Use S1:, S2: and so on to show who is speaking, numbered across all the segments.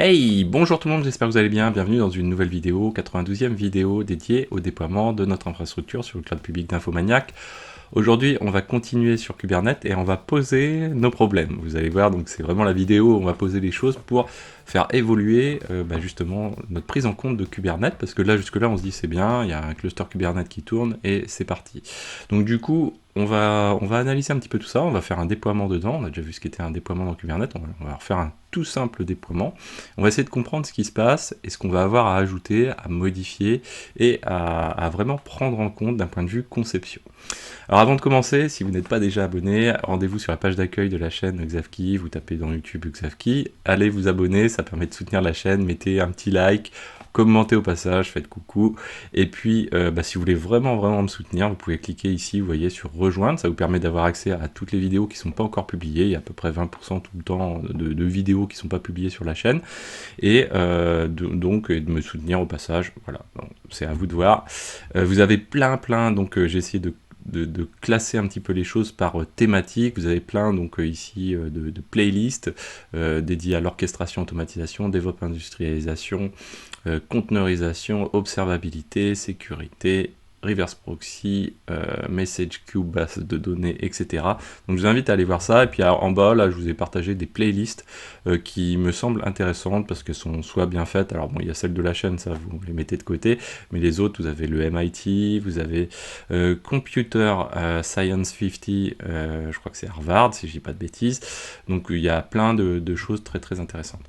S1: Hey, bonjour tout le monde, j'espère que vous allez bien, bienvenue dans une nouvelle vidéo, 92e vidéo dédiée au déploiement de notre infrastructure sur le cloud public d'Infomaniac. Aujourd'hui, on va continuer sur Kubernetes et on va poser nos problèmes. Vous allez voir, donc c'est vraiment la vidéo où on va poser les choses pour faire évoluer justement notre prise en compte de Kubernetes, parce que là, jusque-là, on se dit c'est bien, il y a un cluster Kubernetes qui tourne et c'est parti. Donc du coup, on va analyser un petit peu tout ça, on va faire un déploiement dedans, on a déjà vu ce qu'était un déploiement dans Kubernetes, on va refaire un tout simple déploiement. On va essayer de comprendre ce qui se passe et ce qu'on va avoir à ajouter, à modifier et à vraiment prendre en compte d'un point de vue conception. Alors avant de commencer, si vous n'êtes pas déjà abonné, rendez-vous sur la page d'accueil de la chaîne Xavki, vous tapez dans YouTube Xavki, allez vous abonner, ça permet de soutenir la chaîne, mettez un petit like, commentez au passage, faites coucou, et puis si vous voulez vraiment me soutenir, vous pouvez cliquer ici, vous voyez, sur rejoindre, ça vous permet d'avoir accès à toutes les vidéos qui ne sont pas encore publiées, il y a à peu près 20% tout le temps de vidéos qui ne sont pas publiées sur la chaîne, et de me soutenir au passage, voilà, c'est à vous de voir. Vous avez plein, donc j'ai essayé de classer un petit peu les choses par thématique. Vous avez plein donc ici de playlists dédiées à l'orchestration, automatisation, DevOps, industrialisation, conteneurisation, observabilité, sécurité, reverse proxy, message queue, base de données, etc. Donc je vous invite à aller voir ça, et puis en bas là je vous ai partagé des playlists qui me semblent intéressantes parce qu'elles sont soit bien faites, alors bon il y a celle de la chaîne, ça vous les mettez de côté, mais les autres vous avez le MIT, vous avez Computer Science 50, je crois que c'est Harvard si je dis pas de bêtises, donc il y a plein de choses très intéressantes.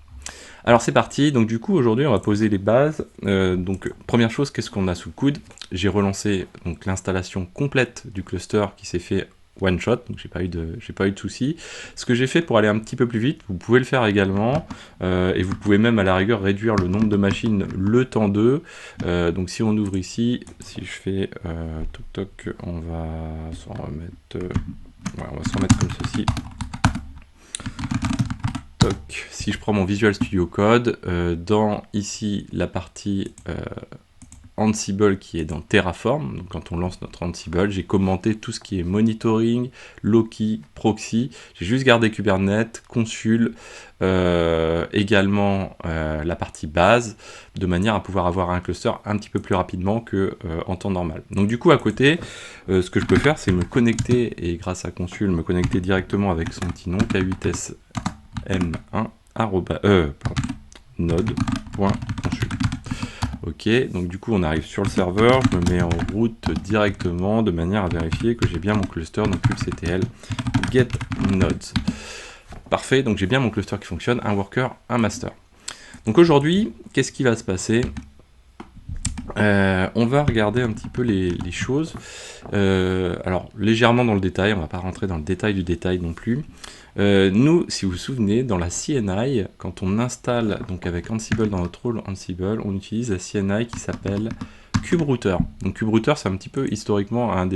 S1: Alors c'est parti, donc du coup aujourd'hui on va poser les bases. Donc première chose, qu'est-ce qu'on a sous le coude? J'ai relancé donc l'installation complète du cluster qui s'est fait one shot, donc j'ai pas eu de soucis. Ce que j'ai fait pour aller un petit peu plus vite, vous pouvez le faire également, et vous pouvez même à la rigueur réduire le nombre de machines le temps d'eux. Donc si on ouvre ici, si je fais toc, on va s'en remettre, on va s'en remettre comme ceci. Si je prends mon Visual Studio Code, dans ici la partie Ansible qui est dans Terraform, donc quand on lance notre Ansible, j'ai commenté tout ce qui est monitoring, Loki, proxy, j'ai juste gardé Kubernetes, Consul, également la partie base, de manière à pouvoir avoir un cluster un petit peu plus rapidement que en temps normal. Donc du coup à côté, ce que je peux faire c'est me connecter, et grâce à Consul, me connecter directement avec son petit nom, K8S m1 node.consul. Ok, donc du coup on arrive sur le serveur, je me mets en route directement de manière à vérifier que j'ai bien mon cluster, donc kubectl get nodes. Parfait, donc j'ai bien mon cluster qui fonctionne, un worker, un master. Donc aujourd'hui, qu'est-ce qui va se passer? On va regarder un petit peu les choses. Alors, légèrement dans le détail, on ne va pas rentrer dans le détail du détail non plus. Nous, si vous vous souvenez, dans la CNI, quand on installe, donc avec Ansible dans notre rôle Ansible, on utilise la CNI qui s'appelle KubeRouter. Donc KubeRouter, c'est un petit peu historiquement une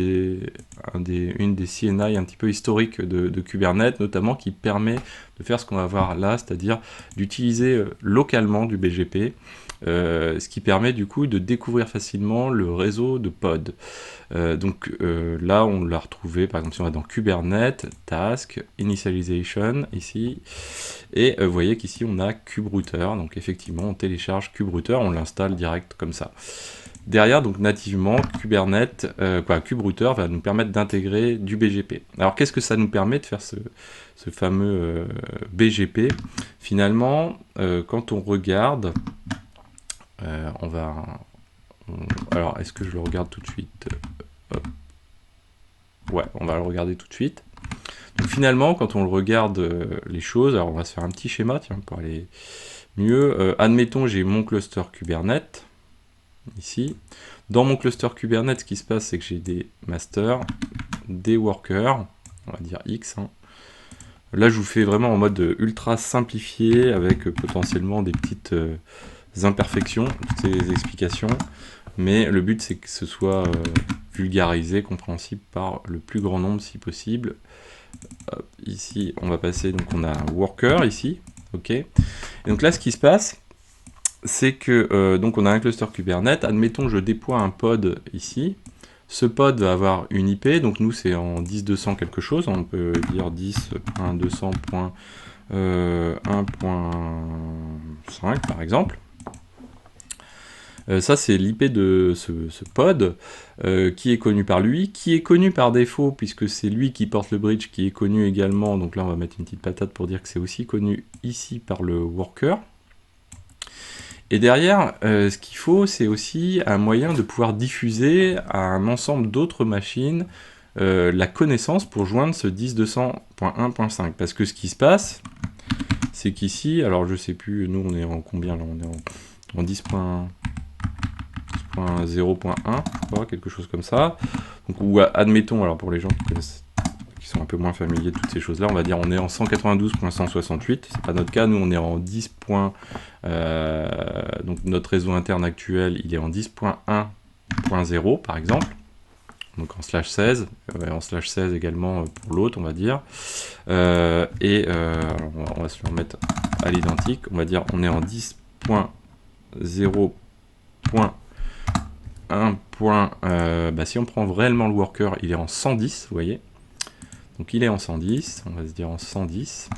S1: des CNI un petit peu historiques de Kubernetes, notamment qui permet de faire ce qu'on va voir là, c'est-à-dire d'utiliser localement du BGP, ce qui permet du coup de découvrir facilement le réseau de pods. Là, on l'a retrouvé, par exemple, si on va dans Kubernetes, Task, Initialization, ici, et vous voyez qu'ici, on a KubeRouter, donc effectivement, on télécharge KubeRouter, on l'installe direct comme ça. Derrière, donc nativement, Kubernetes, KubeRouter va nous permettre d'intégrer du BGP. Alors, qu'est-ce que ça nous permet de faire ce fameux BGP? Finalement, quand on regarde, alors, est-ce que je le regarde tout de suite? Ouais, on va le regarder tout de suite. Donc finalement, quand on le regarde les choses, alors on va se faire un petit schéma, tiens, pour aller mieux. Admettons, j'ai mon cluster Kubernetes, ici. Dans mon cluster Kubernetes, ce qui se passe, c'est que j'ai des masters, des workers, on va dire X. Là, je vous fais vraiment en mode ultra simplifié, avec potentiellement des petites imperfections, toutes ces explications. Mais le but, c'est que ce soit vulgarisé, compréhensible par le plus grand nombre si possible. Hop, ici, on va passer, donc on a un worker ici, ok. Et donc là, ce qui se passe, c'est que donc on a un cluster Kubernetes. Admettons, je déploie un pod ici. Ce pod va avoir une IP, donc nous c'est en 10.200 quelque chose, on peut dire 10.200.1 1.5 par exemple. Ça, c'est l'IP de ce pod qui est connu par lui, qui est connu par défaut, puisque c'est lui qui porte le bridge, qui est connu également. Donc là, on va mettre une petite patate pour dire que c'est aussi connu ici par le worker. Et derrière, ce qu'il faut, c'est aussi un moyen de pouvoir diffuser à un ensemble d'autres machines la connaissance pour joindre ce 10.200.1.5. Parce que ce qui se passe, c'est qu'ici, alors je sais plus, nous on est en combien là? On est en 10.0.1, je crois, quelque chose comme ça. Donc, ou admettons, alors pour les gens qui sont un peu moins familiers de toutes ces choses-là, on va dire on est en 192.168, c'est pas notre cas, nous on est en 10. Donc notre réseau interne actuel, il est en 10.1.0 par exemple. Donc en /16, en /16 également pour l'autre, on va dire. On va se le remettre à l'identique. On va dire on est en 10.0.1. Si on prend réellement le worker, il est en 110, vous voyez. Donc il est en 110, on va se dire en 110.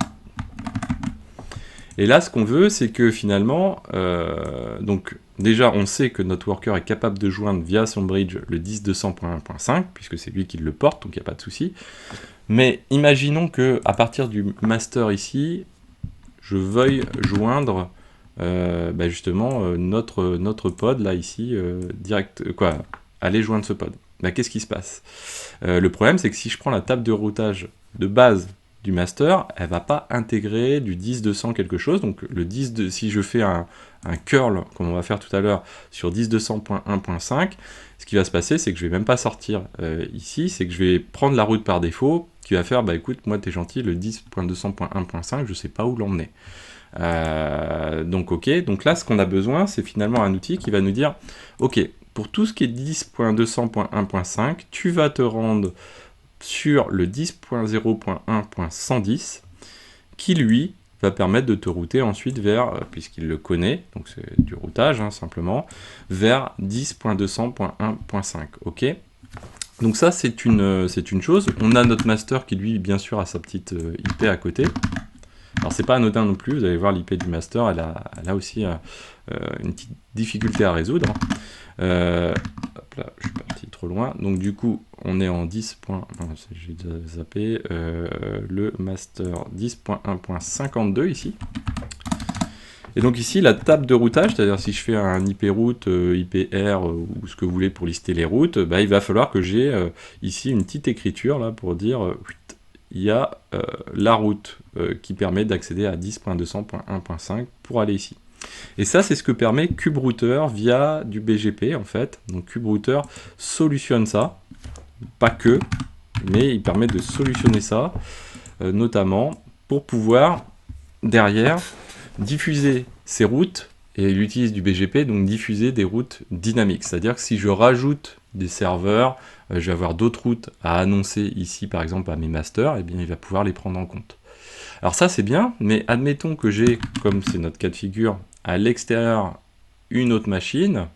S1: Et là, ce qu'on veut, c'est que finalement, donc déjà, on sait que notre worker est capable de joindre via son bridge le 10.200.1.5, puisque c'est lui qui le porte, donc il n'y a pas de souci. Mais imaginons que à partir du master ici, je veuille joindre justement notre pod là ici aller joindre ce pod. Qu'est-ce qui se passe? Le problème, c'est que si je prends la table de routage de base du master, elle va pas intégrer du 10.200 quelque chose. Donc le 10 si je fais un curl, comme on va faire tout à l'heure, sur 10.200.1.5, ce qui va se passer, c'est que je vais même pas sortir ici, c'est que je vais prendre la route par défaut, qui va faire, écoute, moi t'es gentil, le 10.200.1.5, je sais pas où l'emmener. Donc ok, donc là ce qu'on a besoin, c'est finalement un outil qui va nous dire, ok, pour tout ce qui est 10.200.1.5, tu vas te rendre sur le 10.0.1.110 qui lui va permettre de te router ensuite vers, puisqu'il le connaît, donc c'est du routage simplement, vers 10.200.1.5, ok. Donc ça c'est une chose. On a notre master qui lui bien sûr a sa petite IP à côté. Alors c'est pas anodin non plus, vous allez voir l'IP du master, elle a aussi une petite difficulté à résoudre. Hop là, je suis parti trop loin. Donc du coup, on est en 10. Non, j'ai zappé le master 10.1.52 ici. Et donc ici, la table de routage, c'est-à-dire si je fais un IP route, IPR ou ce que vous voulez pour lister les routes, il va falloir que j'ai ici une petite écriture là pour dire il y a la route qui permet d'accéder à 10.200.1.5 pour aller ici. Et ça, c'est ce que permet KubeRouter via du BGP, en fait. Donc KubeRouter solutionne ça, pas que, mais il permet de solutionner ça, notamment pour pouvoir, derrière, diffuser ces routes, et il utilise du BGP, donc diffuser des routes dynamiques. C'est-à-dire que si je rajoute des serveurs, je vais avoir d'autres routes à annoncer ici, par exemple, à mes masters, et bien il va pouvoir les prendre en compte. Alors ça c'est bien, mais admettons que j'ai, comme c'est notre cas de figure, à l'extérieur une autre machine,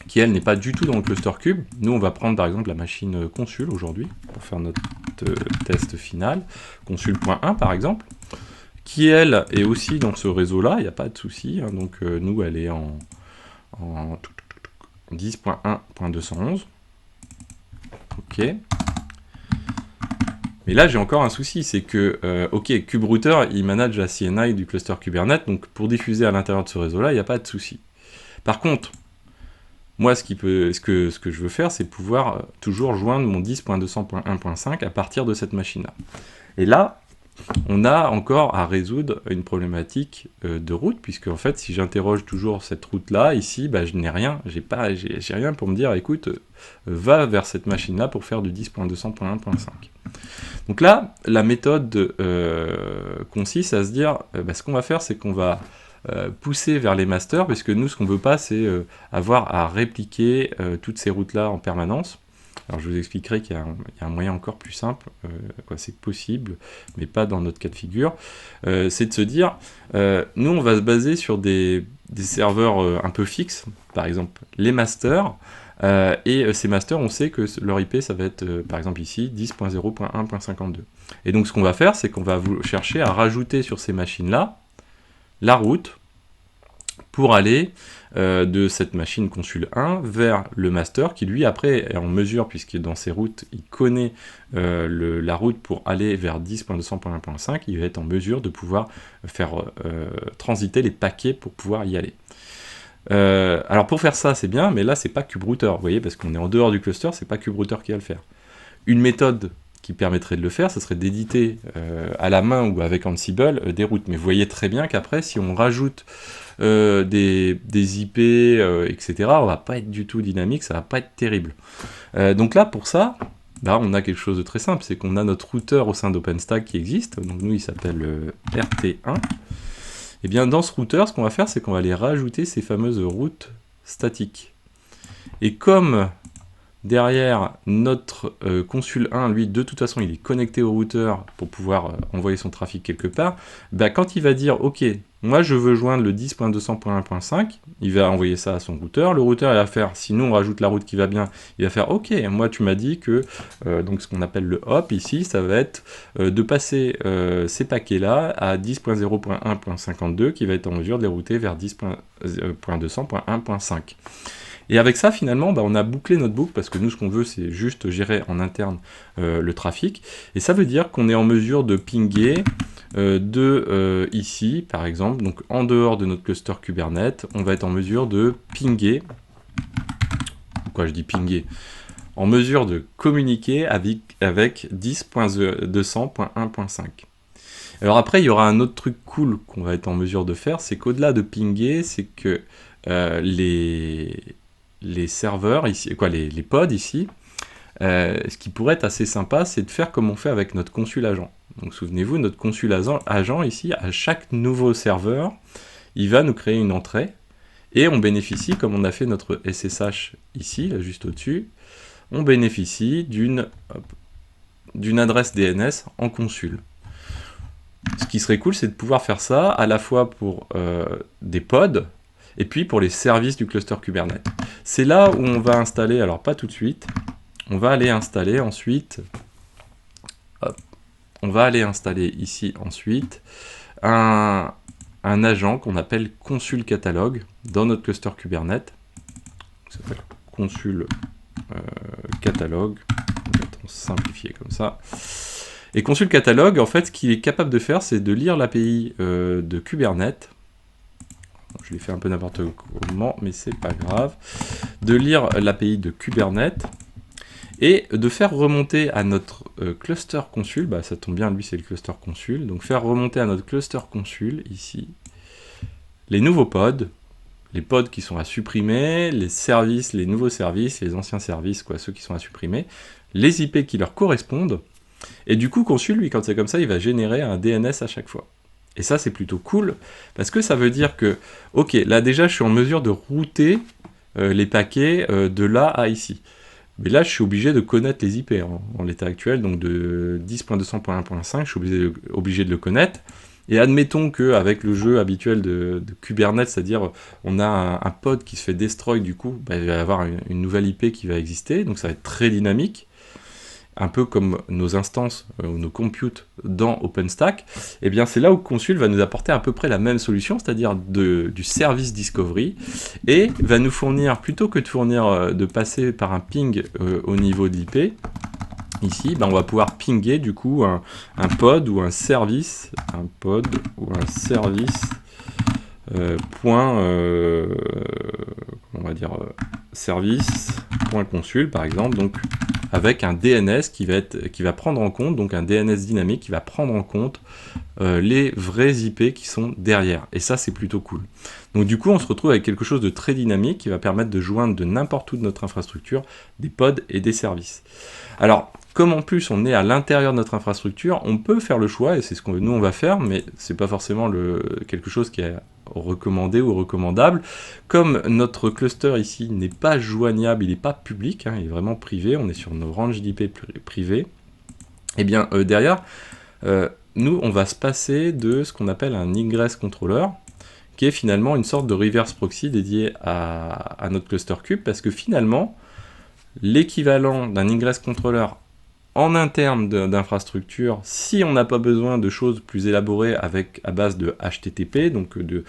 S1: qui elle n'est pas du tout dans le cluster cube. Nous on va prendre par exemple la machine consul aujourd'hui, pour faire notre test final, consul.1 par exemple, qui elle est aussi dans ce réseau-là, il n'y a pas de souci, donc nous elle est en 10.1.211, ok. Mais là, j'ai encore un souci, c'est que, ok, KubeRouter, il manage la CNI du cluster Kubernetes, donc pour diffuser à l'intérieur de ce réseau-là, il n'y a pas de souci. Par contre, moi, ce que je veux faire, c'est pouvoir toujours joindre mon 10.200.1.5 à partir de cette machine-là. Et là, on a encore à résoudre une problématique de route, puisque en fait, si j'interroge toujours cette route-là, ici, je n'ai rien, j'ai rien pour me dire, écoute, va vers cette machine-là pour faire du 10.200.1.5. Donc là, la méthode consiste à se dire, ce qu'on va faire, c'est qu'on va pousser vers les masters, parce que nous, ce qu'on ne veut pas, c'est avoir à répliquer toutes ces routes-là en permanence. Alors je vous expliquerai qu'il y a un moyen encore plus simple, c'est possible, mais pas dans notre cas de figure. C'est de se dire, nous on va se baser sur des serveurs un peu fixes, par exemple les masters, Et ces masters, on sait que leur IP, ça va être, par exemple ici, 10.0.1.52. Et donc ce qu'on va faire, c'est qu'on va chercher à rajouter sur ces machines-là la route pour aller de cette machine consul 1 vers le master qui lui après est en mesure, puisque dans ses routes il connaît la route pour aller vers 10.200.1.5, il va être en mesure de pouvoir faire transiter les paquets pour pouvoir y aller. Alors pour faire ça c'est bien, mais là c'est pas KubeRouter, vous voyez, parce qu'on est en dehors du cluster, c'est pas KubeRouter qui va le faire. Une méthode qui permettrait de le faire, ce serait d'éditer à la main ou avec Ansible des routes. Mais vous voyez très bien qu'après, si on rajoute des IP, etc., on va pas être du tout dynamique, ça va pas être terrible. Donc là, pour ça, là, on a quelque chose de très simple, c'est qu'on a notre routeur au sein d'OpenStack qui existe, donc nous, il s'appelle RT1. Et bien, dans ce routeur, ce qu'on va faire, c'est qu'on va aller rajouter ces fameuses routes statiques. Et comme derrière, notre consul 1, lui, de toute façon, il est connecté au routeur pour pouvoir envoyer son trafic quelque part. Bah, quand il va dire, OK, moi, je veux joindre le 10.200.1.5, il va envoyer ça à son routeur. Le routeur, il va faire, si nous, on rajoute la route qui va bien, il va faire, OK, moi, tu m'as dit que, donc ce qu'on appelle le hop, ici, ça va être de passer ces paquets-là à 10.0.1.52, qui va être en mesure de les router vers 10.200.1.5. Et avec ça, finalement, bah, on a bouclé notre boucle, parce que nous, ce qu'on veut, c'est juste gérer en interne le trafic. Et ça veut dire qu'on est en mesure de pinguer ici, par exemple, donc en dehors de notre cluster Kubernetes, on va être en mesure de pinguer, pourquoi je dis pinguer, en mesure de communiquer avec 10.200.1.5. Alors après, il y aura un autre truc cool qu'on va être en mesure de faire, c'est qu'au-delà de pinguer, c'est que les serveurs, ici, les pods ici, ce qui pourrait être assez sympa, c'est de faire comme on fait avec notre consul agent. Donc souvenez-vous, notre consul agent ici, à chaque nouveau serveur, il va nous créer une entrée, et on bénéficie, comme on a fait notre SSH ici, là, juste au-dessus, on bénéficie d'une adresse DNS en consul. Ce qui serait cool, c'est de pouvoir faire ça à la fois pour des pods, et puis pour les services du cluster Kubernetes. C'est là où on va installer, alors pas tout de suite, on va aller installer ensuite, on va aller installer ici ensuite un agent qu'on appelle consul catalogue dans notre cluster Kubernetes. Ça s'appelle consul catalogue, on va simplifier comme ça. Et consul catalogue, en fait, ce qu'il est capable de faire, c'est de lire l'API de Kubernetes. Je l'ai fait un peu n'importe comment, mais c'est pas grave. De lire l'API de Kubernetes et de faire remonter à notre cluster consul, bah ça tombe bien, lui c'est le cluster consul, donc faire remonter à notre cluster consul, ici, les nouveaux pods, les pods qui sont à supprimer, les services, les nouveaux services, les anciens services, quoi, ceux qui sont à supprimer, les IP qui leur correspondent, et du coup, consul, lui, quand c'est comme ça, il va générer un DNS à chaque fois. Et ça, c'est plutôt cool, parce que ça veut dire que, ok, là déjà, je suis en mesure de router les paquets de là à ici. Mais là, je suis obligé de connaître les IP en l'état actuel, donc de 10.200.1.5, je suis obligé de le connaître. Et admettons qu'avec le jeu habituel de Kubernetes, c'est-à-dire on a un pod qui se fait destroy, du coup, bah, il va y avoir une nouvelle IP qui va exister, donc ça va être très dynamique. Un peu comme nos instances ou nos computes dans OpenStack, et bien c'est là où Consul va nous apporter à peu près la même solution, c'est-à-dire du service discovery, et va nous fournir, plutôt que de passer par un ping au niveau de l'IP, ici, ben on va pouvoir pinguer du coup un pod ou un service, service.consul par exemple, donc avec un DNS qui va prendre en compte, donc un DNS dynamique qui va prendre en compte les vrais IP qui sont derrière. Et ça, c'est plutôt cool. Donc du coup, on se retrouve avec quelque chose de très dynamique qui va permettre de joindre de n'importe où de notre infrastructure des pods et des services. Alors, comme en plus on est à l'intérieur de notre infrastructure, on peut faire le choix, et c'est ce que nous on va faire, mais c'est pas forcément quelque chose qui est recommandé ou recommandable. Comme notre cluster ici n'est pas joignable, il n'est pas public, hein, il est vraiment privé, on est sur nos ranges d'IP privés, et bien derrière, nous on va se passer de ce qu'on appelle un ingress controller, qui est finalement une sorte de reverse proxy dédié à notre cluster kube, parce que finalement, l'équivalent d'un ingress controller en interne d'infrastructure, si on n'a pas besoin de choses plus élaborées à base de HTTP, donc de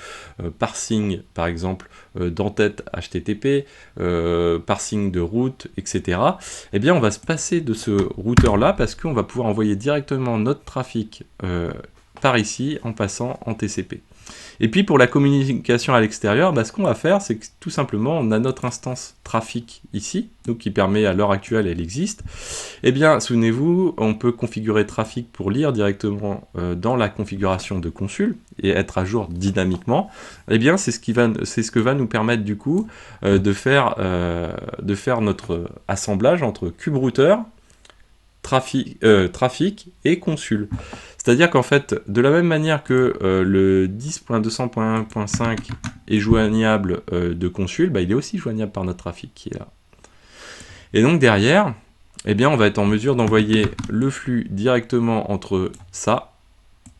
S1: parsing par exemple d'entête HTTP, parsing de route, etc. Eh bien on va se passer de ce routeur là parce qu'on va pouvoir envoyer directement notre trafic par ici en passant en TCP. Et puis pour la communication à l'extérieur, ce qu'on va faire, c'est que tout simplement, on a notre instance trafic ici, donc qui permet à l'heure actuelle, elle existe. Eh bien, souvenez-vous, on peut configurer trafic pour lire directement dans la configuration de consul et être à jour dynamiquement. Eh bien, c'est ce que va nous permettre du coup de faire notre assemblage entre kuberouter, trafic et consul. C'est-à-dire qu'en fait, de la même manière que le 10.200.1.5 est joignable de consul, il est aussi joignable par notre trafic qui est là. Et donc derrière, eh bien, on va être en mesure d'envoyer le flux directement entre ça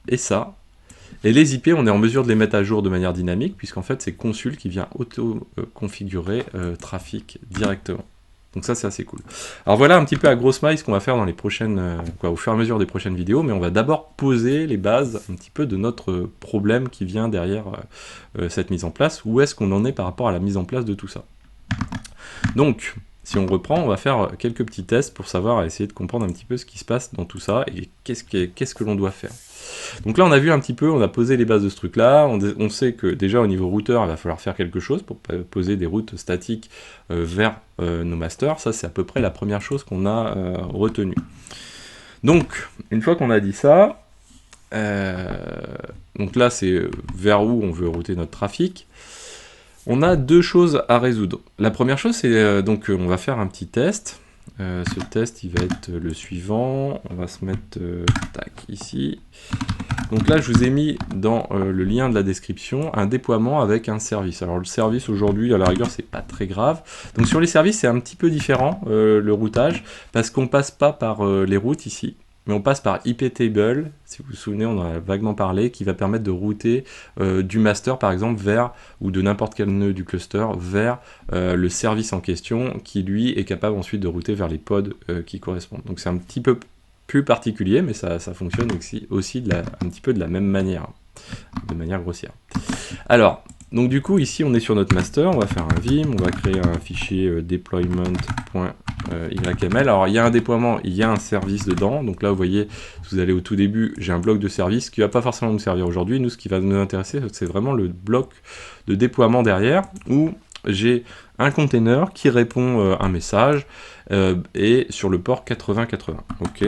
S1: et ça. Et les IP, on est en mesure de les mettre à jour de manière dynamique, puisqu'en fait, c'est consul qui vient auto-configurer trafic directement. Donc ça, c'est assez cool. Alors voilà un petit peu à grosse maille ce qu'on va faire dans les prochaines, au fur et à mesure des prochaines vidéos, mais on va d'abord poser les bases un petit peu de notre problème qui vient derrière cette mise en place. Où est-ce qu'on en est par rapport à la mise en place de tout ça? Donc, si on reprend, on va faire quelques petits tests pour savoir, essayer de comprendre un petit peu ce qui se passe dans tout ça et qu'est-ce que l'on doit faire. Donc là, on a vu un petit peu, on a posé les bases de ce truc-là. On sait que déjà au niveau routeur, il va falloir faire quelque chose pour poser des routes statiques vers nos masters. Ça, c'est à peu près la première chose qu'on a retenue. Donc, une fois qu'on a dit ça, donc là, c'est vers où on veut router notre trafic. On a deux choses à résoudre. La première chose, c'est donc on va faire un petit test. Ce test, il va être le suivant. On va se mettre tac, ici. Donc là, je vous ai mis dans le lien de la description un déploiement avec un service. Alors le service aujourd'hui, à la rigueur, c'est pas très grave. Donc sur les services, c'est un petit peu différent le routage parce qu'on passe pas par les routes ici, mais on passe par iptable. Si vous vous souvenez, on en a vaguement parlé, qui va permettre de router du master par exemple vers, ou de n'importe quel nœud du cluster vers le service en question, qui lui est capable ensuite de router vers les pods qui correspondent. Donc c'est un petit peu plus particulier, mais ça fonctionne aussi un petit peu de la même manière, de manière grossière. Alors, donc du coup, ici, on est sur notre master, on va faire un vim, on va créer un fichier deployment.yml. Alors, il y a un déploiement, il y a un service dedans, donc là, vous voyez, si vous allez au tout début, j'ai un bloc de service qui ne va pas forcément nous servir aujourd'hui. Nous, ce qui va nous intéresser, c'est vraiment le bloc de déploiement derrière, où j'ai un container qui répond un message, et sur le port 8080. Ok.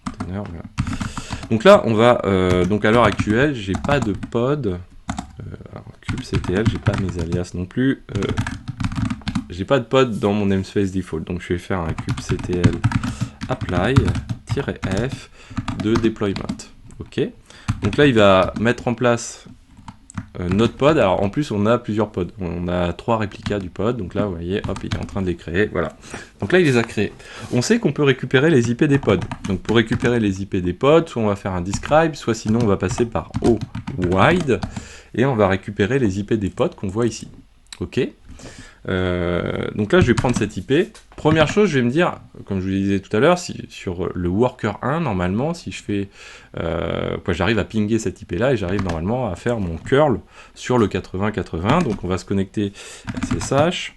S1: Container, voilà. Donc là, on va. Donc à l'heure actuelle, j'ai pas de pod. kubectl, j'ai pas mes alias non plus. J'ai pas de pod dans mon namespace default. Donc je vais faire un kubectl apply-f de deployment. Ok. Donc là, il va mettre en place notre pod. Alors en plus, on a plusieurs pods. On a 3 réplicas du pod. Donc là, vous voyez, hop, il est en train de les créer. Voilà. Donc là, il les a créés. On sait qu'on peut récupérer les IP des pods. Donc pour récupérer les IP des pods, soit on va faire un describe, soit sinon on va passer par O-wide et on va récupérer les IP des pods qu'on voit ici. Ok. Donc là, je vais prendre cette IP. Première chose, je vais me dire, comme je vous le disais tout à l'heure, sur le worker 1, normalement, si je fais, j'arrive à pinguer cette IP là et j'arrive normalement à faire mon curl sur le 8080. Donc on va se connecter SSH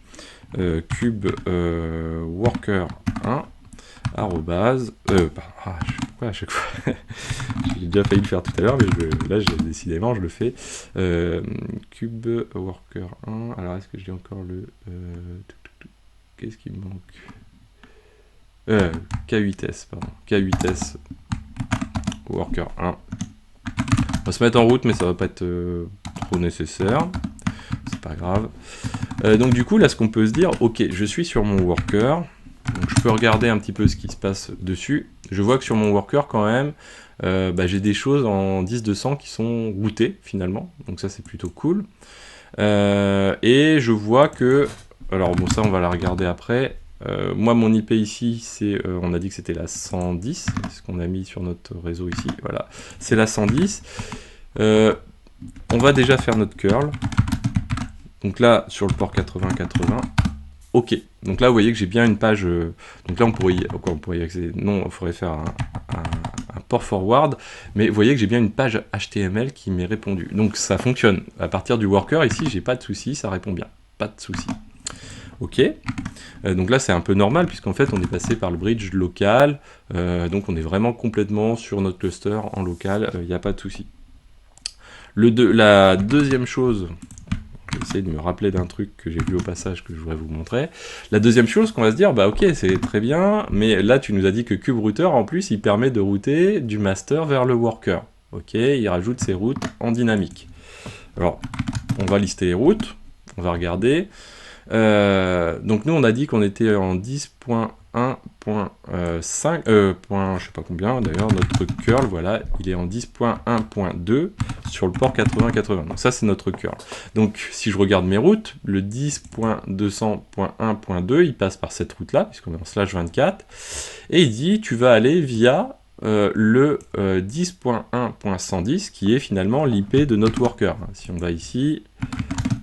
S1: cube worker 1 arrobase pourquoi à chaque fois j'ai déjà failli le faire tout à l'heure, mais là décidément je le fais. Cube worker 1. Alors est-ce que j'ai encore le qu'est-ce qui me manque? K8s, pardon. K8s worker 1. On va se mettre en route, mais ça va pas être trop nécessaire. C'est pas grave. Donc du coup, là, ce qu'on peut se dire, ok, je suis sur mon worker. Donc je peux regarder un petit peu ce qui se passe dessus. Je vois que sur mon worker, quand même, j'ai des choses en 10.200 qui sont routées, finalement. Donc ça, c'est plutôt cool. Et je vois que... Alors bon, ça, on va la regarder après. Moi, mon IP ici, c'est, on a dit que c'était la 110, c'est ce qu'on a mis sur notre réseau ici, voilà, c'est la 110. On va déjà faire notre curl. Donc là, sur le port 8080, OK. Donc là, vous voyez que j'ai bien une page... donc là, on pourrait y accéder. Non, il faudrait faire un port forward. Mais vous voyez que j'ai bien une page HTML qui m'est répondu. Donc ça fonctionne. À partir du worker, ici, j'ai pas de souci, ça répond bien. Pas de souci. OK. Donc là, c'est un peu normal, puisqu'en fait, on est passé par le bridge local. Donc on est vraiment complètement sur notre cluster en local. Il n'y a pas de souci. La deuxième chose... Je vais essayer de me rappeler d'un truc que j'ai vu au passage que je voudrais vous montrer. La deuxième chose qu'on va se dire, bah ok, c'est très bien, mais là tu nous as dit que KubeRouter, en plus, il permet de router du master vers le worker. Ok, il rajoute ses routes en dynamique. Alors, on va lister les routes, on va regarder. Donc nous, on a dit qu'on était en 10.1.5, je sais pas combien, d'ailleurs, notre curl, voilà, il est en 10.1.2 sur le port 8080. Donc ça, c'est notre curl. Donc, si je regarde mes routes, le 10.200.1.2, il passe par cette route-là, puisqu'on est en /24, et il dit, tu vas aller via le 10.1.110, qui est finalement l'IP de notre worker. Si on va ici,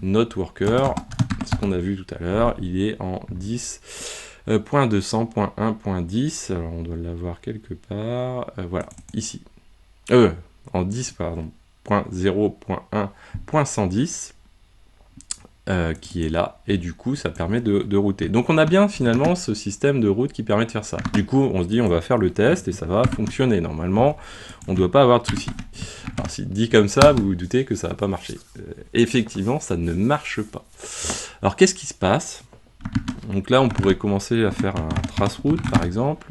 S1: notre worker, ce qu'on a vu tout à l'heure, il est en 10.200.1.10, alors on doit l'avoir quelque part, voilà, ici. En 10, pardon, .0.1.110, qui est là, et du coup, ça permet de router. Donc on a bien, finalement, ce système de route qui permet de faire ça. Du coup, on se dit, on va faire le test, et ça va fonctionner. Normalement, on ne doit pas avoir de soucis. Alors, si dit comme ça, vous vous doutez que ça va pas marcher. Effectivement, ça ne marche pas. Alors, qu'est-ce qui se passe? Donc là, on pourrait commencer à faire un trace route, par exemple,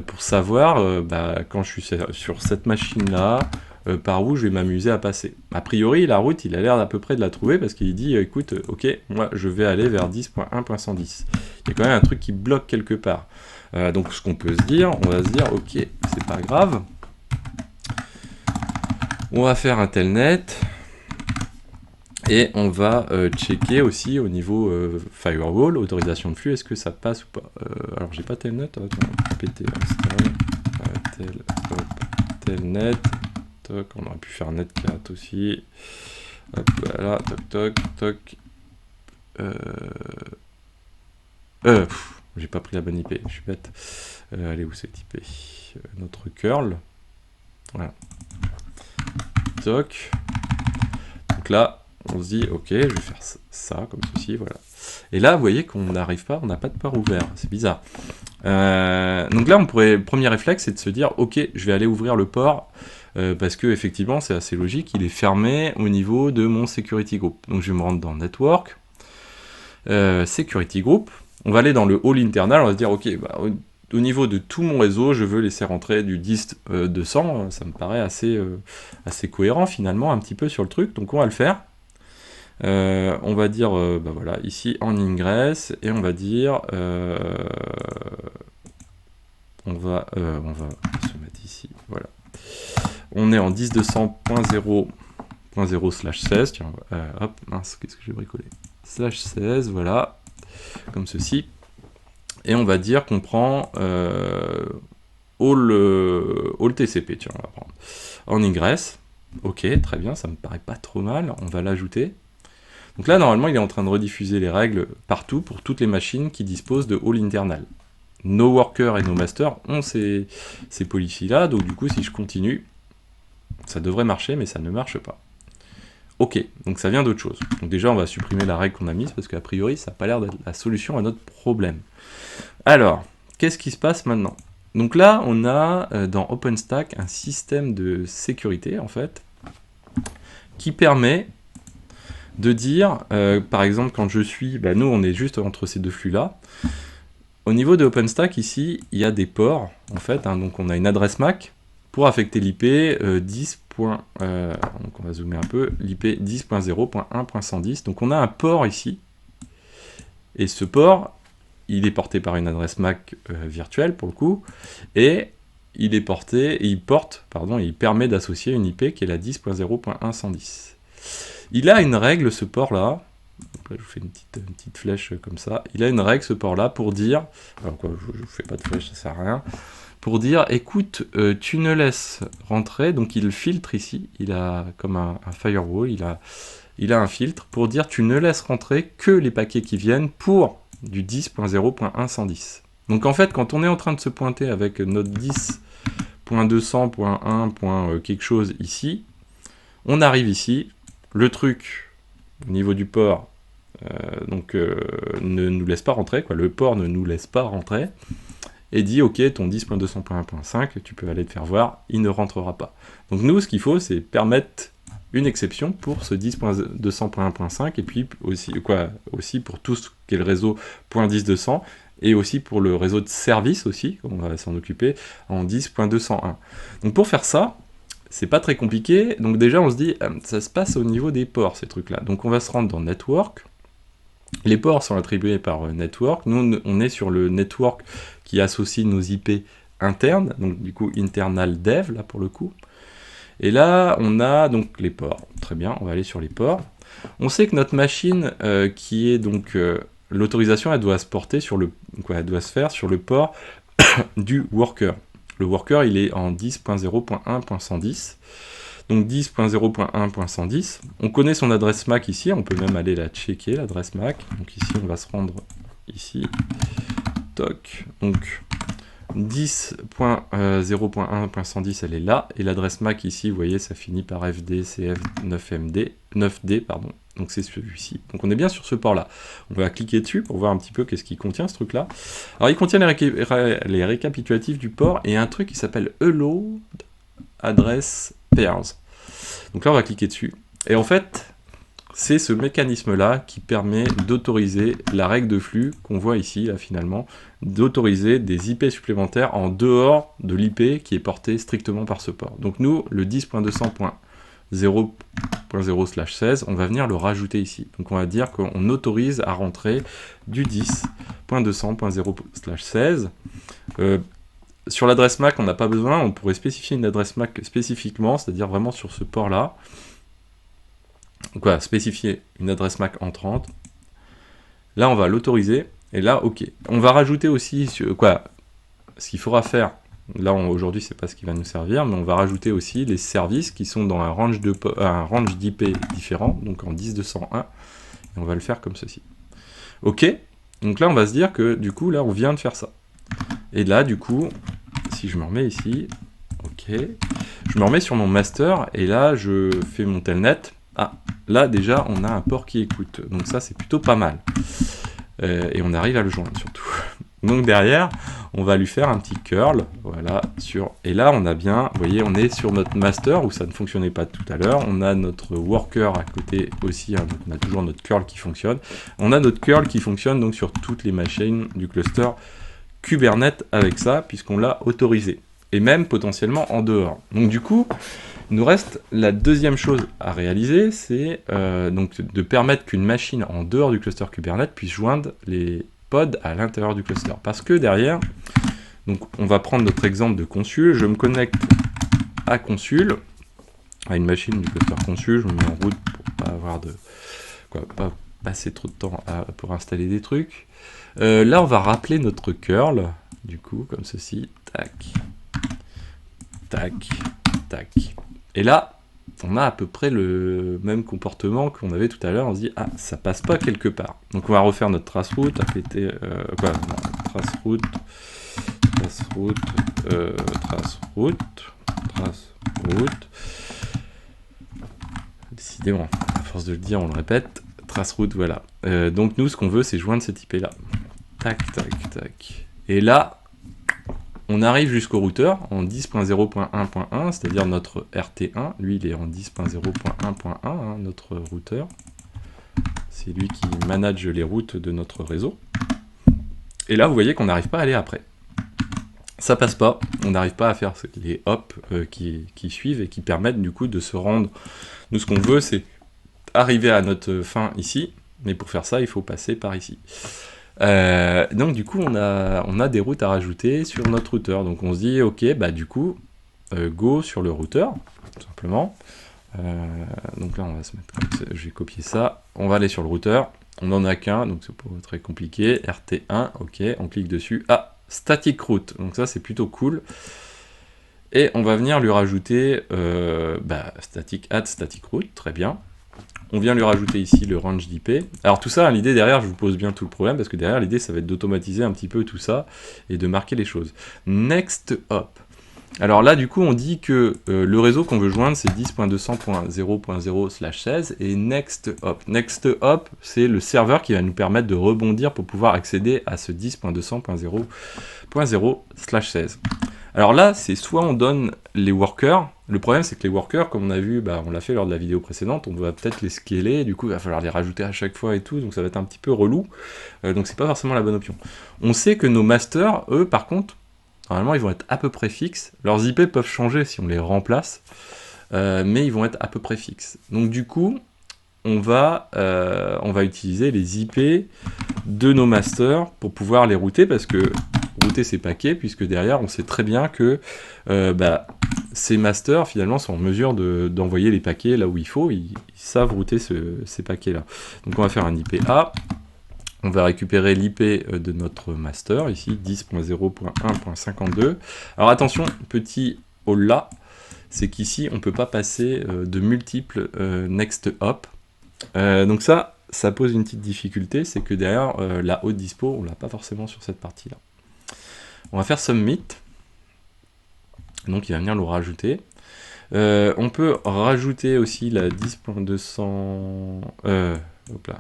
S1: pour savoir, quand je suis sur cette machine-là, par où je vais m'amuser à passer. A priori, la route, il a l'air d'à peu près de la trouver, parce qu'il dit, écoute, ok, moi, je vais aller vers 10.1.110. Il y a quand même un truc qui bloque quelque part. Donc, ce qu'on peut se dire, on va se dire, ok, c'est pas grave. On va faire un telnet. Et on va checker aussi au niveau firewall, autorisation de flux, est-ce que ça passe ou pas. Alors j'ai pas telnet, attends, répéter, telnet, toc, on aurait pu faire netcat aussi. Hop, voilà, toc, toc, toc. J'ai pas pris la bonne IP, je suis bête. Elle est où cette IP? Notre curl. Voilà. Toc. Donc là, on se dit, ok, je vais faire ça, comme ceci, voilà. Et là, vous voyez qu'on n'arrive pas, on n'a pas de port ouvert, c'est bizarre. Donc là, le premier réflexe, c'est de se dire, ok, je vais aller ouvrir le port, parce que effectivement, c'est assez logique, il est fermé au niveau de mon security group. Donc je vais me rendre dans Network, Security Group, on va aller dans le hall internal, on va se dire, ok, au niveau de tout mon réseau, je veux laisser rentrer du 10.200, ça me paraît assez cohérent finalement, un petit peu sur le truc, donc on va le faire. On va dire, voilà, ici en ingress, et on va dire, on va se mettre ici, voilà. On est en 10.200.0.0/16, tiens, hop, mince, qu'est-ce que j'ai bricolé? /16, voilà, comme ceci. Et on va dire qu'on prend all TCP, tiens, on va prendre en ingress. Ok, très bien, ça me paraît pas trop mal, on va l'ajouter. Donc là, normalement, il est en train de rediffuser les règles partout pour toutes les machines qui disposent de hall internal. Nos workers et nos masters ont ces policies-là, donc du coup, si je continue, ça devrait marcher, mais ça ne marche pas. Ok, donc ça vient d'autre chose. Donc déjà, on va supprimer la règle qu'on a mise, parce qu'a priori, ça n'a pas l'air d'être la solution à notre problème. Alors, qu'est-ce qui se passe maintenant? Donc là, on a dans OpenStack un système de sécurité, en fait, qui permet de dire, par exemple, quand je suis... nous, on est juste entre ces deux flux-là. Au niveau de OpenStack, ici, il y a des ports, en fait. Donc on a une adresse MAC pour affecter l'IP 10. Donc on va zoomer un peu, l'IP 10.0.1.110. Donc on a un port ici. Et ce port, il est porté par une adresse MAC virtuelle, pour le coup. Et il permet d'associer une IP qui est la 10.0.1.110. Il a une règle, ce port-là. Donc là, je vous fais une petite flèche comme ça. Il a une règle, ce port-là, pour dire... Alors quoi, je ne fais pas de flèche, ça sert à rien. Pour dire, écoute, tu ne laisses rentrer... Donc il filtre ici. Il a comme un firewall. Il a un filtre pour dire, tu ne laisses rentrer que les paquets qui viennent pour du 10.0.110. Donc en fait, quand on est en train de se pointer avec notre 10.200.1. Quelque chose ici, on arrive ici, le truc au niveau du port ne nous laisse pas rentrer, quoi. Le port ne nous laisse pas rentrer, et dit ok, ton 10.200.1.5, tu peux aller te faire voir, il ne rentrera pas. Donc nous, ce qu'il faut, c'est permettre une exception pour ce 10.200.1.5, et puis aussi pour tout ce qui est le réseau .10.200, et aussi pour le réseau de service aussi, on va s'en occuper, en 10.201. Donc pour faire ça, c'est pas très compliqué, donc déjà on se dit, ça se passe au niveau des ports, ces trucs-là. Donc on va se rendre dans Network. Les ports sont attribués par Network. Nous, on est sur le Network qui associe nos IP internes, donc du coup internal dev, là pour le coup. Et là, on a donc les ports. Très bien, on va aller sur les ports. On sait que notre machine, qui est donc l'autorisation, elle doit se porter sur elle doit se faire sur le port du worker. Le worker, il est en 10.0.1.110. Donc 10.0.1.110. On connaît son adresse MAC ici, on peut même aller la checker, l'adresse MAC. Donc ici, on va se rendre ici. Toc. Donc 10.0.1.110, elle est là. Et l'adresse MAC ici, vous voyez, ça finit par FDCF9D, pardon. Donc c'est celui-ci. Donc on est bien sur ce port-là. On va cliquer dessus pour voir un petit peu qu'est-ce qu'il contient, ce truc-là. Alors il contient les récapitulatifs du port et un truc qui s'appelle Hello Address Pairs. Donc là, on va cliquer dessus. Et en fait, c'est ce mécanisme-là qui permet d'autoriser la règle de flux qu'on voit ici, là, finalement, d'autoriser des IP supplémentaires en dehors de l'IP qui est porté strictement par ce port. Donc nous, le 10.200.0.0/16, on va venir le rajouter ici. Donc on va dire qu'on autorise à rentrer du 10.200.0/16. Sur l'adresse MAC, on n'a pas besoin, on pourrait spécifier une adresse MAC spécifiquement, c'est-à-dire vraiment sur ce port-là. Spécifier une adresse MAC entrante. Là, on va l'autoriser, et là, ok. On va rajouter aussi, ce qu'il faudra faire, là, aujourd'hui, c'est pas ce qui va nous servir, mais on va rajouter aussi les services qui sont dans un range d'IP différent, donc en 10.201, et on va le faire comme ceci. Ok, donc là, on va se dire que, du coup, là, on vient de faire ça. Et là, du coup, si je me remets ici, ok, je me remets sur mon master, et là, je fais mon telnet. Ah, là, déjà, on a un port qui écoute, donc ça, c'est plutôt pas mal. Et on arrive à le joindre, surtout. Donc derrière, on va lui faire un petit curl, voilà, et là, on a bien, vous voyez, on est sur notre master, où ça ne fonctionnait pas tout à l'heure, on a notre worker à côté aussi, hein, donc on a toujours notre curl qui fonctionne. On a notre curl qui fonctionne donc sur toutes les machines du cluster Kubernetes avec ça, puisqu'on l'a autorisé, et même potentiellement en dehors. Donc du coup, il nous reste la deuxième chose à réaliser, c'est donc de permettre qu'une machine en dehors du cluster Kubernetes puisse joindre les pods à l'intérieur du cluster. Parce que derrière, donc on va prendre notre exemple de Consul, je me connecte à Consul, à une machine du cluster Consul, je me mets en route pour pas avoir pas passer trop de temps pour installer des trucs. Là, on va rappeler notre curl, du coup, comme ceci, tac, tac, tac. Et là, on a à peu près le même comportement qu'on avait tout à l'heure. On se dit, ah, ça passe pas quelque part. Donc on va refaire notre traceroute, traceroute, Décidément, à force de le dire, on le répète. Traceroute, voilà. Donc nous, ce qu'on veut, c'est joindre cette IP là. Tac, tac, tac. Et là, on arrive jusqu'au routeur en 10.0.1.1, c'est-à-dire notre RT1. Lui, il est en 10.0.1.1, hein, notre routeur. C'est lui qui manage les routes de notre réseau. Et là, vous voyez qu'on n'arrive pas à aller après. Ça passe pas, on n'arrive pas à faire les hops qui suivent et qui permettent du coup de se rendre. Nous, ce qu'on veut, c'est arriver à notre fin ici, mais pour faire ça, il faut passer par ici. Donc du coup, on a des routes à rajouter sur notre routeur. Donc on se dit, ok, bah du coup, go sur le routeur, tout simplement. Donc là, on va se mettre comme ça, je vais copier ça. On va aller sur le routeur, on n'en a qu'un, donc c'est pas très compliqué. RT1, ok, on clique dessus. Ah, static route, donc ça c'est plutôt cool. Et on va venir lui rajouter add static route, très bien. On vient lui rajouter ici le range d'IP. Alors tout ça, l'idée derrière, je vous pose bien tout le problème, parce que derrière, l'idée, ça va être d'automatiser un petit peu tout ça, et de marquer les choses. Next hop. Alors là, du coup, on dit que le réseau qu'on veut joindre, c'est 10.200.0.0/16, et next hop. Next hop, c'est le serveur qui va nous permettre de rebondir pour pouvoir accéder à ce 10.200.0.0/16. Alors là, c'est soit on donne les workers. Le problème, c'est que les workers, comme on a vu, on l'a fait lors de la vidéo précédente, on va peut-être les scaler, du coup, il va falloir les rajouter à chaque fois et tout, donc ça va être un petit peu relou. Donc c'est pas forcément la bonne option. On sait que nos masters, eux, par contre, normalement, ils vont être à peu près fixes. Leurs IP peuvent changer si on les remplace, mais ils vont être à peu près fixes. Donc du coup, on va utiliser les IP de nos masters pour pouvoir les router, parce que router ces paquets, puisque derrière, on sait très bien que ces masters, finalement, sont en mesure d'envoyer les paquets là où il faut. Ils savent router ces paquets-là. Donc on va faire un IP A. On va récupérer l'IP de notre master, ici, 10.0.1.52. Alors attention, petit holà, c'est qu'ici, on ne peut pas passer de multiples next hop. Donc ça pose une petite difficulté, c'est que derrière, la haute dispo, on ne l'a pas forcément sur cette partie-là. On va faire submit. Donc il va venir le rajouter. On peut rajouter aussi la 10.200... hop là.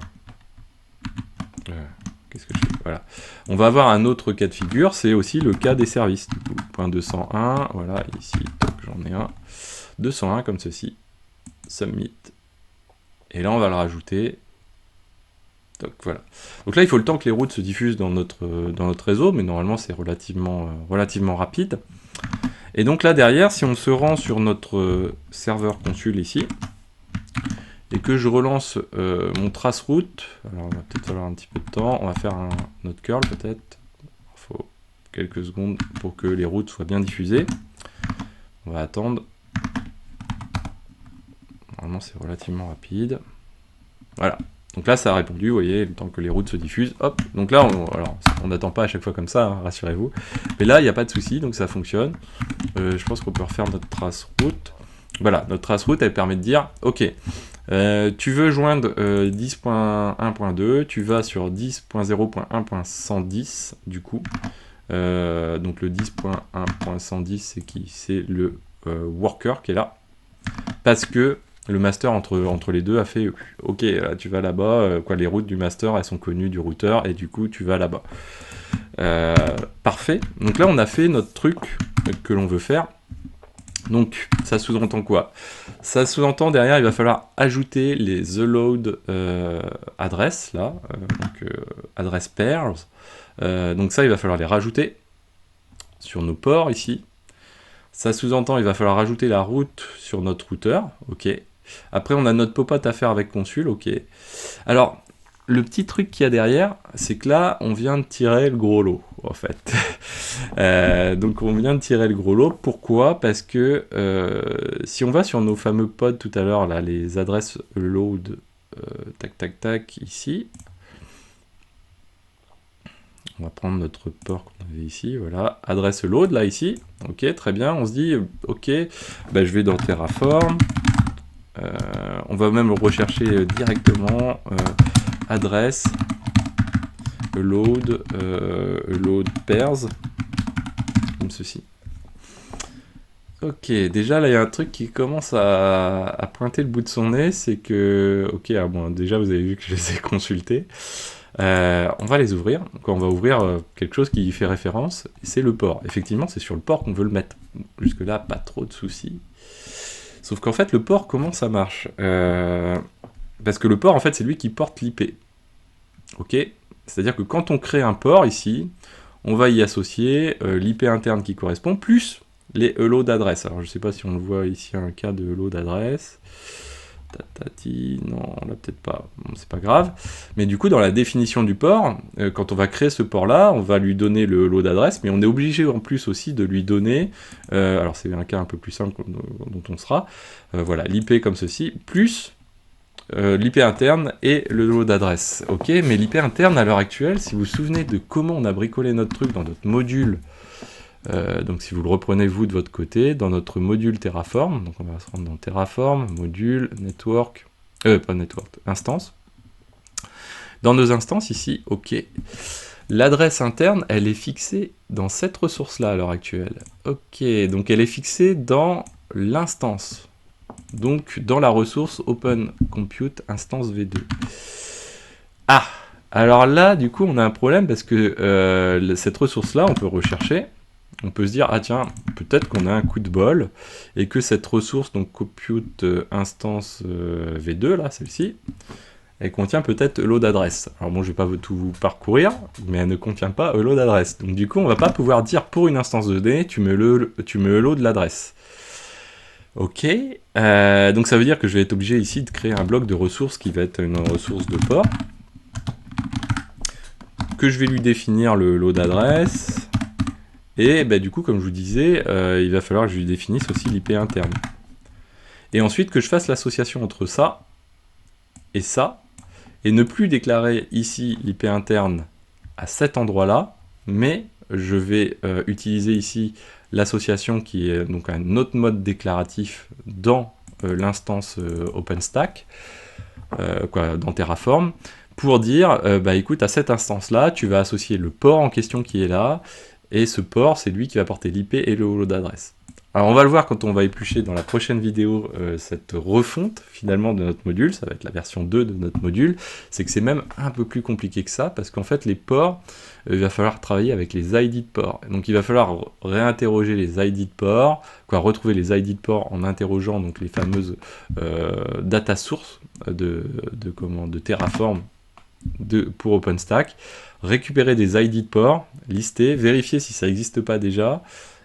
S1: Qu'est-ce que je fais? Voilà. On va avoir un autre cas de figure, c'est aussi le cas des services. Du coup, point 201, voilà, ici, j'en ai un. 201 comme ceci. Submit. Et là, on va le rajouter. Donc voilà. Donc là, il faut le temps que les routes se diffusent dans notre réseau, mais normalement, c'est relativement rapide. Et donc là, derrière, si on se rend sur notre serveur console ici, et que je relance mon trace route, alors on va peut-être avoir un petit peu de temps, on va faire notre curl peut-être, il faut quelques secondes pour que les routes soient bien diffusées. On va attendre. Normalement, c'est relativement rapide. Voilà. Donc là, ça a répondu, vous voyez, le temps que les routes se diffusent, hop. Donc là, on n'attend pas à chaque fois comme ça, hein, rassurez-vous. Mais là, il n'y a pas de souci, donc ça fonctionne. Je pense qu'on peut refaire notre trace route. Voilà, notre trace route, elle permet de dire, ok, tu veux joindre 10.1.2, tu vas sur 10.0.1.110, du coup. Donc le 10.1.110, c'est qui? C'est le worker qui est là. Parce que le master entre les deux a fait ok, là, tu vas là-bas, les routes du master elles sont connues du routeur et du coup tu vas là-bas. Parfait. Donc là on a fait notre truc que l'on veut faire. Donc ça sous-entend quoi? Ça sous-entend derrière il va falloir ajouter les the load adresses là, donc adresse pairs. Donc ça il va falloir les rajouter sur nos ports ici. Ça sous-entend il va falloir rajouter la route sur notre routeur, ok. Après, on a notre popote à faire avec Consul, ok. Alors, le petit truc qu'il y a derrière, c'est que là, on vient de tirer le gros lot, en fait. Donc, on vient de tirer le gros lot. Pourquoi? Parce que si on va sur nos fameux pods tout à l'heure, là, les adresses load, tac, tac, tac, ici. On va prendre notre port qu'on avait ici, voilà. Adresse load, là, ici. Ok, très bien. On se dit, ok, je vais dans Terraform. On va même rechercher directement adresse load pairs comme ceci. Ok, déjà là il y a un truc qui commence à pointer le bout de son nez, c'est que ok, bon, déjà vous avez vu que je les ai consultés. On va les ouvrir. Donc on va ouvrir quelque chose qui fait référence, c'est le port. Effectivement, c'est sur le port qu'on veut le mettre. Jusque là, pas trop de soucis. Sauf qu'en fait, le port, comment ça marche? Parce que le port, en fait, c'est lui qui porte l'IP. Ok? C'est-à-dire que quand on crée un port, ici, on va y associer l'IP interne qui correspond, plus les hello d'adresse. Alors, je ne sais pas si on le voit ici, un cas de hello d'adresse. Tatati, non, là peut-être pas, bon, c'est pas grave. Mais du coup, dans la définition du port, quand on va créer ce port-là, on va lui donner le lot d'adresse, mais on est obligé en plus aussi de lui donner, alors c'est un cas un peu plus simple dont on sera, voilà, l'IP comme ceci, plus l'IP interne et le lot d'adresse. Ok, mais l'IP interne à l'heure actuelle, si vous vous souvenez de comment on a bricolé notre truc dans notre module, donc si vous le reprenez vous de votre côté, dans notre module Terraform, donc on va se rendre dans Terraform, module, network, pas network, instance. Dans nos instances ici, ok, l'adresse interne, elle est fixée dans cette ressource-là à l'heure actuelle. Ok, donc elle est fixée dans l'instance. Donc dans la ressource Open Compute Instance V2. Ah, alors là, du coup, on a un problème parce que cette ressource-là, on peut rechercher. On peut se dire, ah tiens, peut-être qu'on a un coup de bol et que cette ressource, donc Compute Instance V2, là, celle-ci, elle contient peut-être hello d'adresse. Alors bon, je vais pas tout vous parcourir, mais elle ne contient pas hello d'adresse. Donc du coup, on va pas pouvoir dire pour une instance de données, tu me hello de l'adresse. Ok, donc ça veut dire que je vais être obligé ici de créer un bloc de ressources qui va être une ressource de port, que je vais lui définir le hello d'adresse, et bah, du coup, comme je vous disais, il va falloir que je lui définisse aussi l'IP interne. Et ensuite que je fasse l'association entre ça, et ne plus déclarer ici l'IP interne à cet endroit-là, mais je vais utiliser ici l'association qui est donc un autre mode déclaratif dans l'instance OpenStack, dans Terraform, pour dire, bah écoute, à cette instance-là, tu vas associer le port en question qui est là, et ce port, c'est lui qui va porter l'IP et le holo d'adresse. Alors on va le voir quand on va éplucher dans la prochaine vidéo cette refonte finalement de notre module, ça va être la version 2 de notre module, c'est que c'est même un peu plus compliqué que ça, parce qu'en fait les ports, il va falloir travailler avec les ID de port. Donc il va falloir réinterroger les ID de port, retrouver les ID de port en interrogeant donc les fameuses data sources de Terraform pour OpenStack, récupérer des ID de port, lister, vérifier si ça n'existe pas déjà,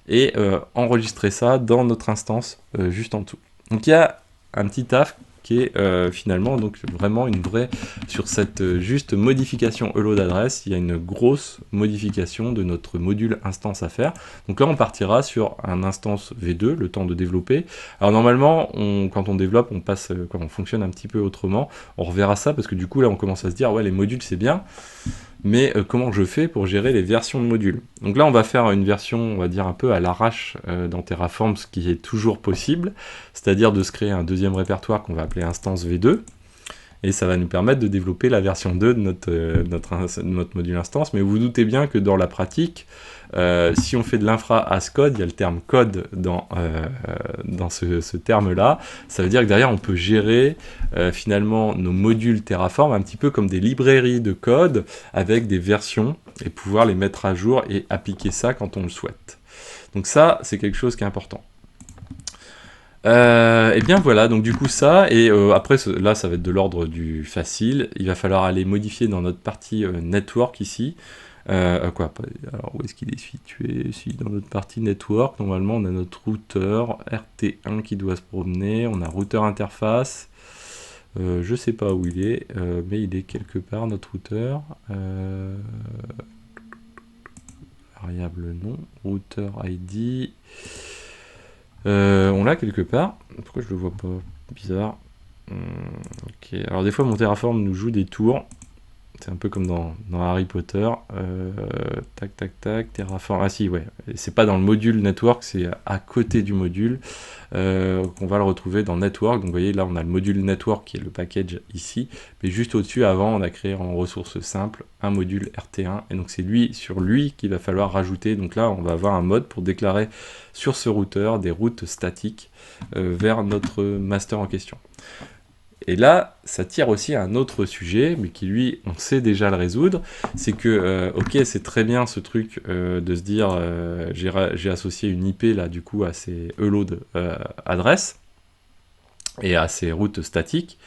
S1: et enregistrer ça dans notre instance juste en dessous. Donc il y a un petit taf qui est finalement donc vraiment une vraie, sur cette juste modification hello d'adresse, il y a une grosse modification de notre module instance à faire. Donc là on partira sur un instance V2, le temps de développer. Alors normalement, quand on développe, on fonctionne un petit peu autrement, on reverra ça parce que du coup là on commence à se dire ouais les modules c'est bien, mais comment je fais pour gérer les versions de modules. Donc là, on va faire une version, on va dire un peu à l'arrache dans Terraform, ce qui est toujours possible, c'est-à-dire de se créer un deuxième répertoire qu'on va appeler instance V2, et ça va nous permettre de développer la version 2 de notre module instance, mais vous vous doutez bien que dans la pratique, si on fait de l'infra as code, il y a le terme code dans ce terme-là, ça veut dire que derrière on peut gérer finalement nos modules Terraform un petit peu comme des librairies de code avec des versions et pouvoir les mettre à jour et appliquer ça quand on le souhaite. Donc ça, c'est quelque chose qui est important. Et bien voilà, donc du coup ça, et après là ça va être de l'ordre du facile, il va falloir aller modifier dans notre partie network ici, alors où est-ce qu'il est situé? Si dans notre partie network, normalement on a notre routeur RT1 qui doit se promener, on a routeur interface, je sais pas où il est, mais il est quelque part notre routeur, variable nom, routeur ID... on l'a quelque part. Pourquoi je le vois pas? Bizarre. Ok. Alors des fois mon Terraform nous joue des tours. C'est un peu comme dans Harry Potter. Tac tac tac. Terraform. Ah si ouais. C'est pas dans le module network, c'est à côté du module. Qu'on va le retrouver dans network. Donc vous voyez là on a le module network qui est le package ici. Mais juste au-dessus avant on a créé en ressource simple un module RT1. Et donc c'est sur lui qu'il va falloir rajouter. Donc là on va avoir un mode pour déclarer sur ce routeur des routes statiques vers notre master en question. Et là, ça tire aussi à un autre sujet, mais qui lui, on sait déjà le résoudre, c'est que, ok, c'est très bien ce truc de se dire, j'ai associé une IP là, du coup, à ces hello adresses et à ces routes statiques.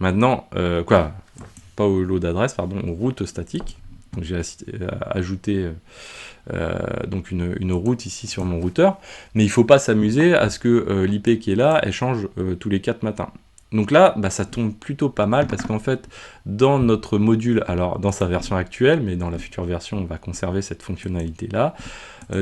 S1: Maintenant, pas aux hello d'adresse, pardon, aux routes statiques. Donc j'ai ajouté donc une route ici sur mon routeur, mais il ne faut pas s'amuser à ce que l'IP qui est là, elle change tous les 4 matins. Donc là, ça tombe plutôt pas mal parce qu'en fait, dans notre module, alors dans sa version actuelle, mais dans la future version, on va conserver cette fonctionnalité-là.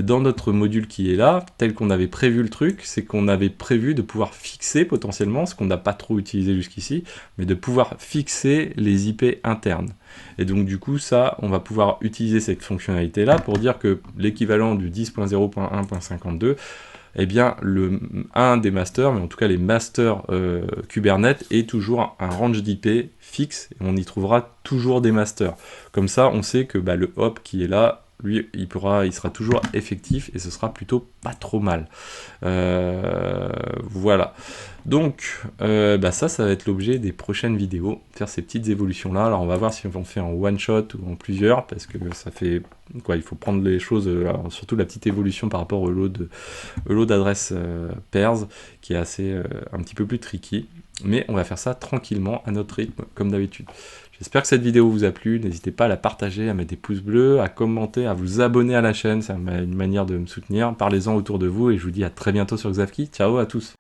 S1: Dans notre module qui est là, tel qu'on avait prévu le truc, c'est qu'on avait prévu de pouvoir fixer potentiellement, ce qu'on n'a pas trop utilisé jusqu'ici, mais de pouvoir fixer les IP internes. Et donc du coup, ça, on va pouvoir utiliser cette fonctionnalité-là pour dire que l'équivalent du 10.0.1.52, eh bien, un des masters, mais en tout cas les masters Kubernetes, est toujours un range d'IP fixe, et on y trouvera toujours des masters. Comme ça, on sait que le hop qui est là, lui, il sera toujours effectif, et ce sera plutôt pas trop mal. Voilà. Donc, ça va être l'objet des prochaines vidéos, faire ces petites évolutions-là. Alors, on va voir si on fait en one-shot ou en plusieurs, parce que ça fait... il faut prendre les choses, surtout la petite évolution par rapport au lot d'adresses pairs, qui est assez un petit peu plus tricky. Mais on va faire ça tranquillement, à notre rythme, comme d'habitude. J'espère que cette vidéo vous a plu, n'hésitez pas à la partager, à mettre des pouces bleus, à commenter, à vous abonner à la chaîne, c'est une manière de me soutenir. Parlez-en autour de vous et je vous dis à très bientôt sur Xavki. Ciao à tous.